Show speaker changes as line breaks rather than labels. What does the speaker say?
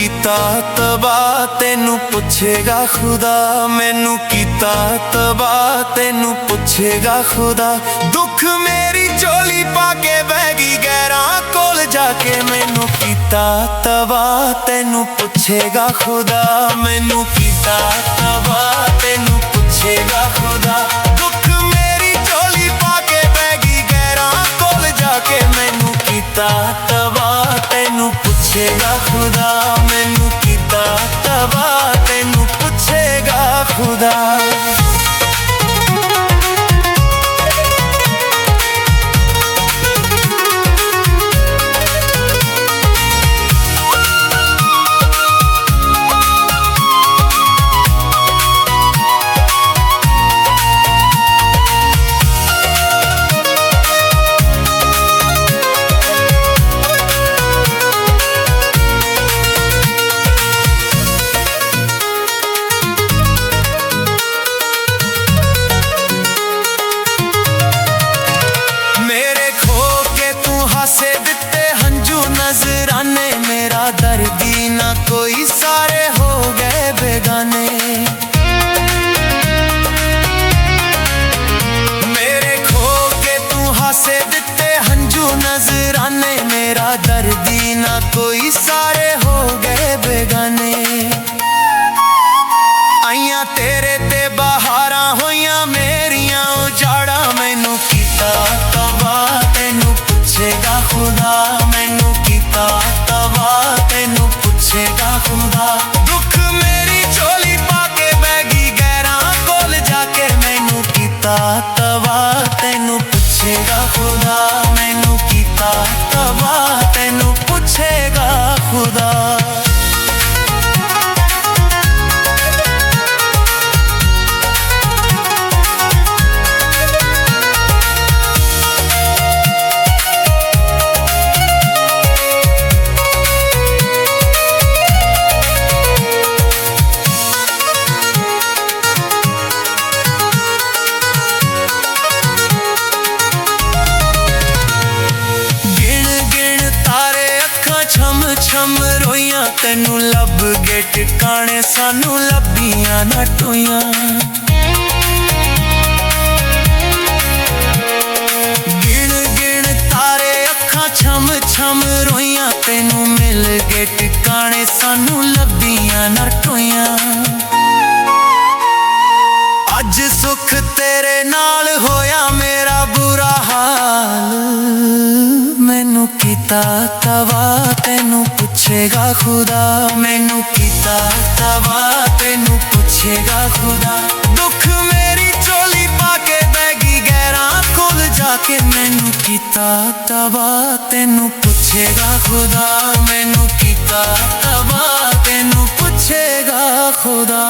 कीता तबाह तेनू पुछेगा खुदा। मैनू कीता तबाह तेनू पुछेगा खुदा। दुख मेरी झोली पाके बहगी गैरां कोल जाके। मैनू कीता तबाह तेनू पुछेगा खुदा। मैनू कीता तबाह तेनू पुछेगा खुदा। दुख मेरी झोली पाके बहगी गैरां कोल जाके। मैनू कीता तबाह तेनू पुछेगा खुदा। मैनू कीता तबाह तेनू पुछेगा खुदा। नजराने मेरा दर्दी ना कोई सारे हो गए बेगाने। मेरे खो के तू हासे दिते हंजू नजराने। मेरा दर्दी ना कोई सारे हो गए बेगाने। आइयां तेरे ते बहारां होइयां मेरियां उजाड़ा। मैनू कीता तबाह तेनू पुछेगा खुदा। मैनू कीता तबाह तेनू पुछेगा खुदा। दुख मेरी झोली पाके बहगी गैरां कोल जाके। मैनू कीता तबाह तेनू पुछेगा खुदा। मैनू कीता तबाह तेनू पुछेगा खुदा। छम रोइयां तेनू लब गे टिकाने। सानू लभियां ना टोइयां। गिण गिण तारे अखां छम छम रोइयां। तेनू मिल गे टिकाने। सानू लभियां ना टोइयां। अज सुख तेरे नाल होया मेरा बुरा हाल। मैनू कीता तबाह तेनू पुछेगा खुदा। मैनू कीता तबाह तेनू पुछेगा खुदा। दुख मेरी झोली पाके बहगी गैरां कोल जाके। मैनू कीता तबाह तेनू पुछेगा खुदा। मैनू कीता तबाह तेनू पुछेगा खुदा।